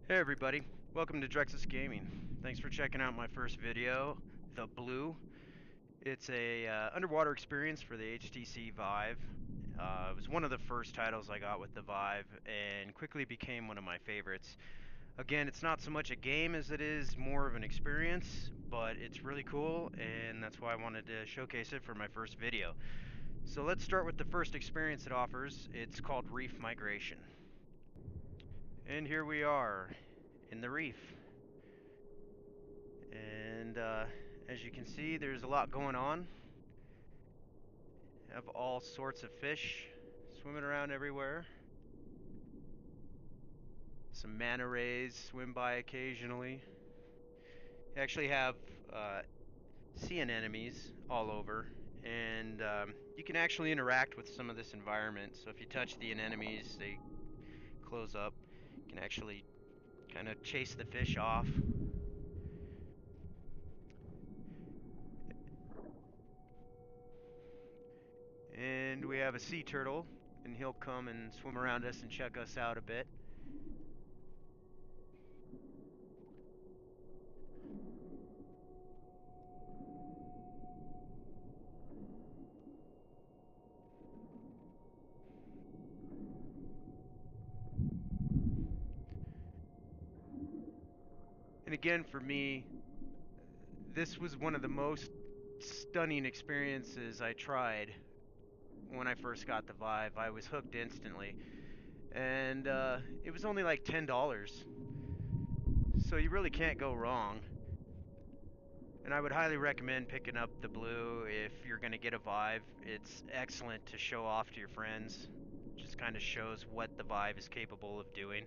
Hey everybody, welcome to Dreksiss Gaming. Thanks for checking out my first video, the Blu. It's a underwater experience for the HTC Vive. It was one of the first titles I got with the Vive and quickly became one of my favorites. Again, it's not so much a game as it is more of an experience, but it's really cool and that's why I wanted to showcase it for my first video. So let's start with the first experience it offers. It's called Reef Migration. And here we are in the reef. And as you can see, there's a lot going on. Have all sorts of fish swimming around everywhere. Some manta rays swim by occasionally. You actually have sea anemones all over, and you can actually interact with some of this environment. So if you touch the anemones, they close up. You can actually kind of chase the fish off. And we have a sea turtle, and he'll come and swim around us and check us out a bit. And again, for me, this was one of the most stunning experiences I tried when I first got the Vive. I was hooked instantly. And it was only like $10. So you really can't go wrong. And I would highly recommend picking up the Blu if you're going to get a Vive. It's excellent to show off to your friends. Just kind of shows what the Vive is capable of doing.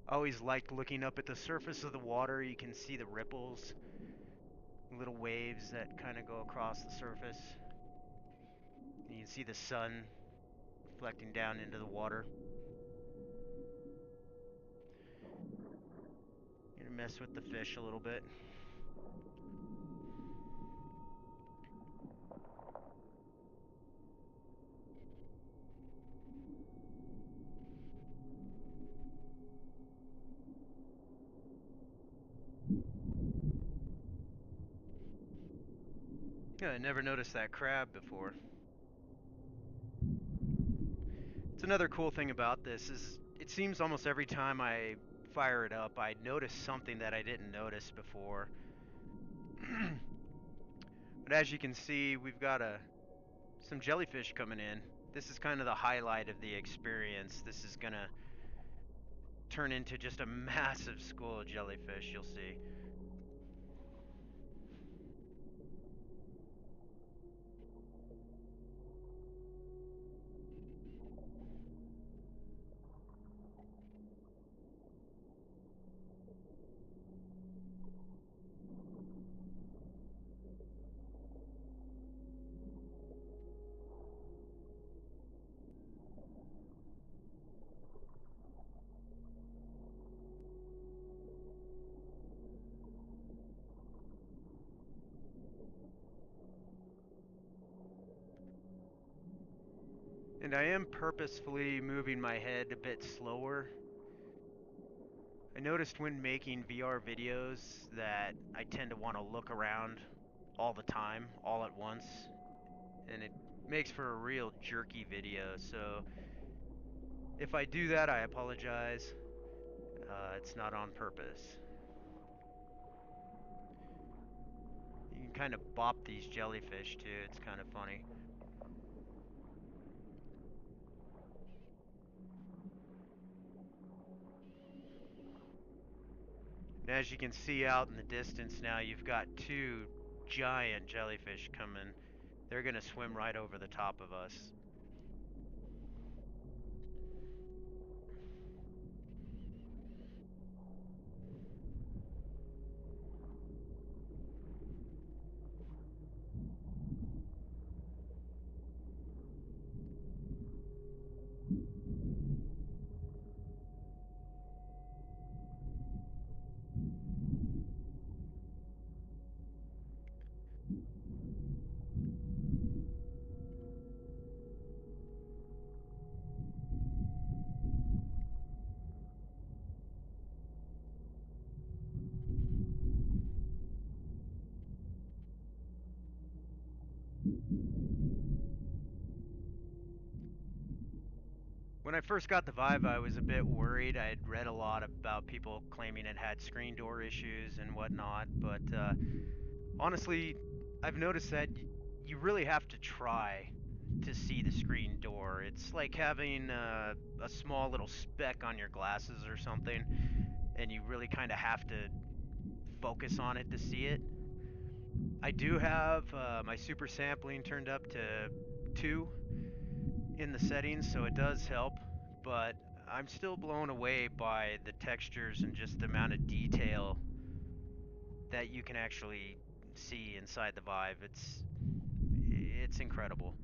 I always liked looking up at the surface of the water. You can see the ripples, little waves that kind of go across the surface. And you can see the sun reflecting down into the water. You're gonna mess with the fish a little bit. Yeah, I never noticed that crab before. It's another cool thing about this is it seems almost every time I fire it up, I notice something that I didn't notice before. But as you can see, we've got some jellyfish coming in. This is kind of the highlight of the experience. This is gonna turn into just a massive school of jellyfish, you'll see. And I am purposefully moving my head a bit slower. I noticed when making VR videos that I tend to want to look around all the time, all at once, and it makes for a real jerky video. So if I do that, I apologize. It's not on purpose. You can kind of bop these jellyfish too. It's kind of funny. And as you can see out in the distance now, you've got two giant jellyfish coming. They're going to swim right over the top of us. When I first got the Vive, I was a bit worried. I had read a lot about people claiming it had screen door issues and whatnot, but honestly, I've noticed that you really have to try to see the screen door. It's like having a small little speck on your glasses or something, and you really kind of have to focus on it to see it. I do have my super sampling turned up to 2 in the settings, so it does help, but I'm still blown away by the textures and just the amount of detail that you can actually see inside the Vive. It's incredible.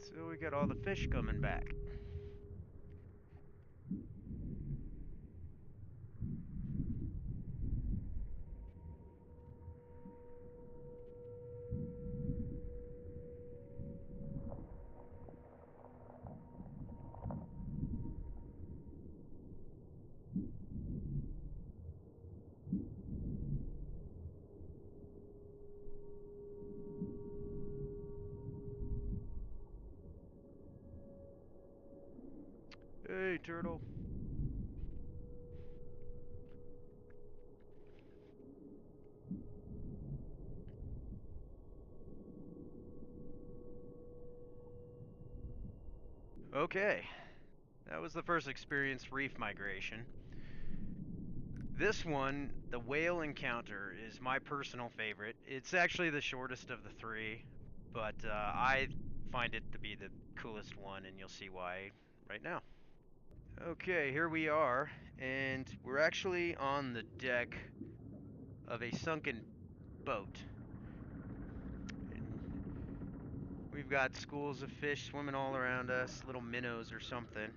So we got all the fish coming back. Hey, turtle. Okay, that was the first experience reef migration. This one, the whale encounter, is my personal favorite. It's actually the shortest of the three, but I find it to be the coolest one, and you'll see why right now. Okay, here we are, and we're actually on the deck of a sunken boat. And we've got schools of fish swimming all around us, little minnows or something.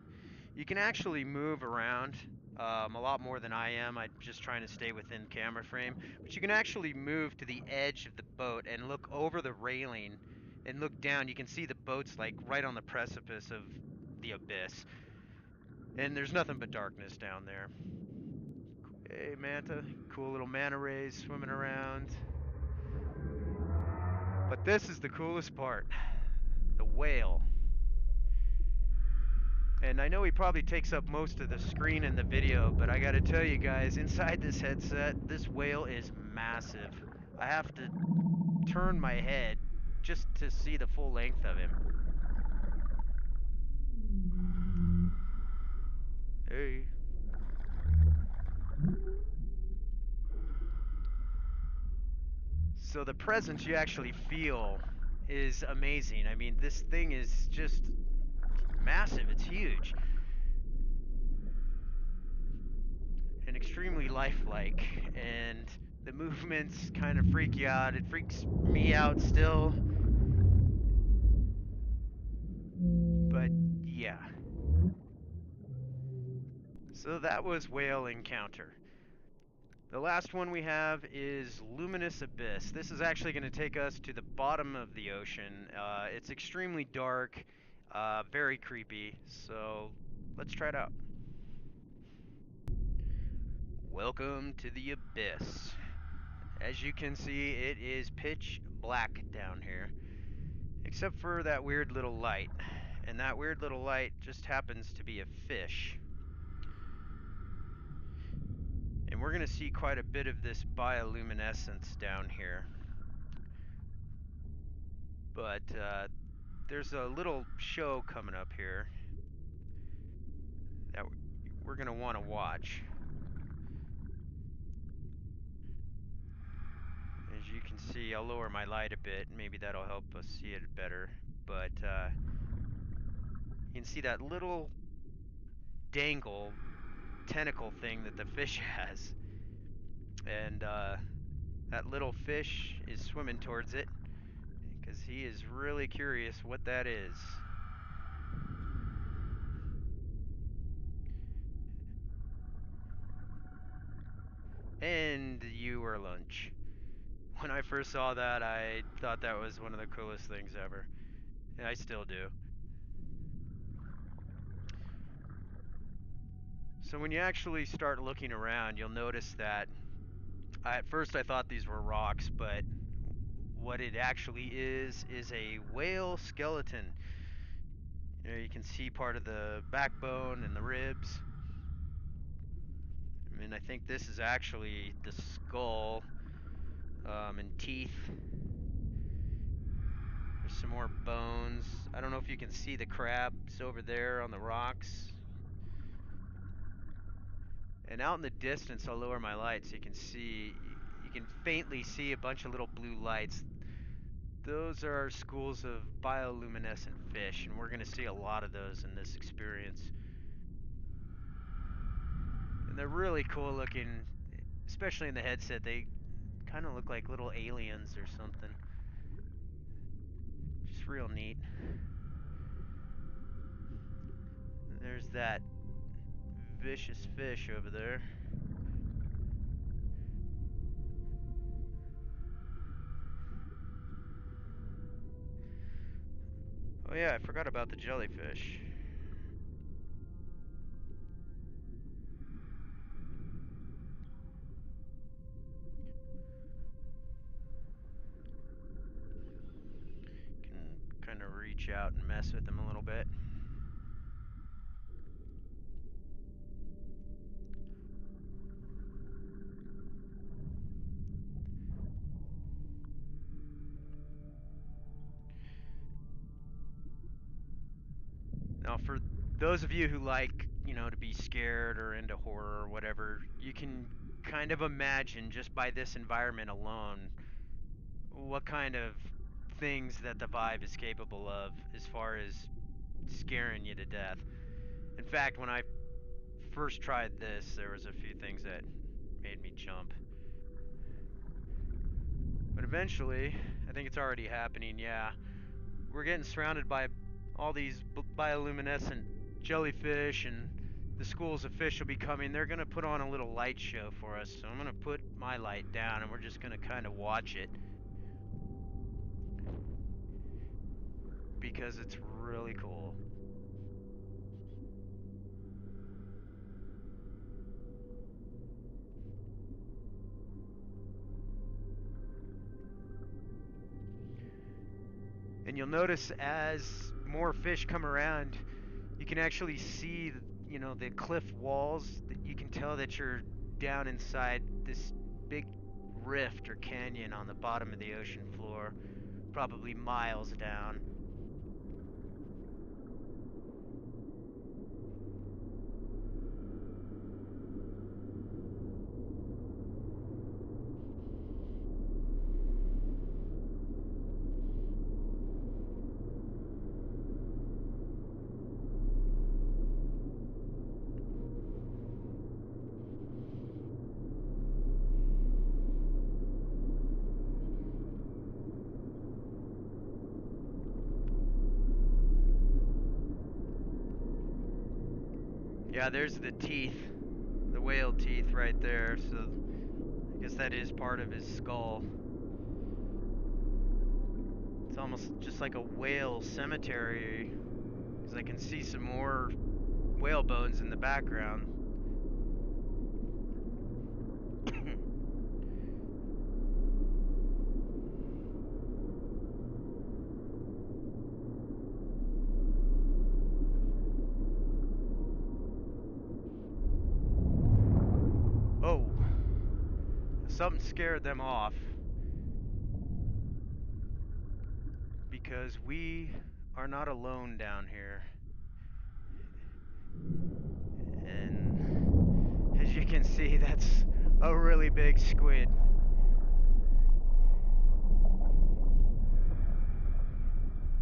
You can actually move around a lot more than I am. I'm just trying to stay within camera frame. But you can actually move to the edge of the boat and look over the railing and look down. You can see the boat's like right on the precipice of the abyss. And there's nothing but darkness down there. Hey, manta. Cool little manta rays swimming around. But this is the coolest part. The whale. And I know he probably takes up most of the screen in the video, but I gotta tell you guys, inside this headset, this whale is massive. I have to turn my head just to see the full length of him. Hey. So the presence you actually feel is amazing. I mean, this thing is just massive. It's huge. And extremely lifelike. And the movements kind of freak you out. It freaks me out still. But yeah. So that was Whale Encounter. The last one we have is Luminous Abyss. This is actually going to take us to the bottom of the ocean. It's extremely dark, very creepy, so let's try it out. Welcome to the Abyss. As you can see, it is pitch black down here, except for that weird little light. And that weird little light just happens to be a fish. And we're going to see quite a bit of this bioluminescence down here. But there's a little show coming up here that we're going to want to watch. As you can see, I'll lower my light a bit. Maybe that'll help us see it better. But you can see that little dangle tentacle thing that the fish has. And that little fish is swimming towards it because he is really curious what that is. And pretend you were lunch. When I first saw that, I thought that was one of the coolest things ever. And I still do. So when you actually start looking around, you'll notice that at first I thought these were rocks, but what it actually is a whale skeleton. You can see part of the backbone and the ribs. I mean, I think this is actually the skull and teeth. There's some more bones. I don't know if you can see the crabs over there on the rocks. And out in the distance, I'll lower my light so you can see, you can faintly see a bunch of little blue lights. Those are schools of bioluminescent fish, and we're going to see a lot of those in this experience. And they're really cool looking, especially in the headset. They kind of look like little aliens or something. Just real neat. There's that vicious fish over there. Oh yeah, I forgot about the jellyfish. Can kind of reach out and mess with them a little bit. Now, for those of you who like, to be scared or into horror or whatever, you can kind of imagine just by this environment alone what kind of things that the Vive is capable of as far as scaring you to death. In fact, when I first tried this, there was a few things that made me jump. But eventually, I think it's already happening, yeah. We're getting surrounded by all these bioluminescent jellyfish, and the schools of fish will be coming. They're going to put on a little light show for us, so I'm going to put my light down and we're just going to kind of watch it because it's really cool. And you'll notice as more fish come around, you can actually see, the cliff walls. You can tell that you're down inside this big rift or canyon on the bottom of the ocean floor, probably miles down. Yeah, there's the teeth, the whale teeth right there, so I guess that is part of his skull. It's almost just like a whale cemetery, because I can see some more whale bones in the background. Oh, something scared them off, because we are not alone down here. And as you can see, that's a really big squid.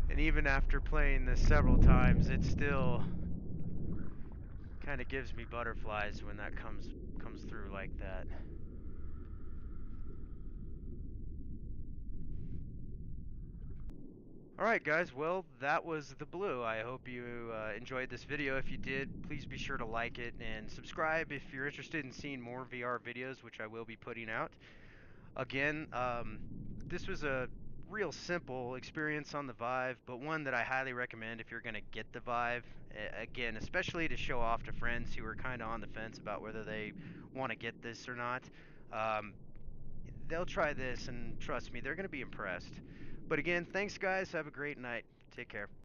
And even after playing this several times, it still kind of gives me butterflies when that comes through like that. Alright guys, well that was the Blue. I hope you enjoyed this video. If you did, please be sure to like it and subscribe if you're interested in seeing more VR videos, which I will be putting out. Again, this was a real simple experience on the Vive, but one that I highly recommend if you're going to get the Vive. Again, especially to show off to friends who are kind of on the fence about whether they want to get this or not. Um, they'll try this, and trust me, they're going to be impressed. But again, thanks guys. Have a great night. Take care.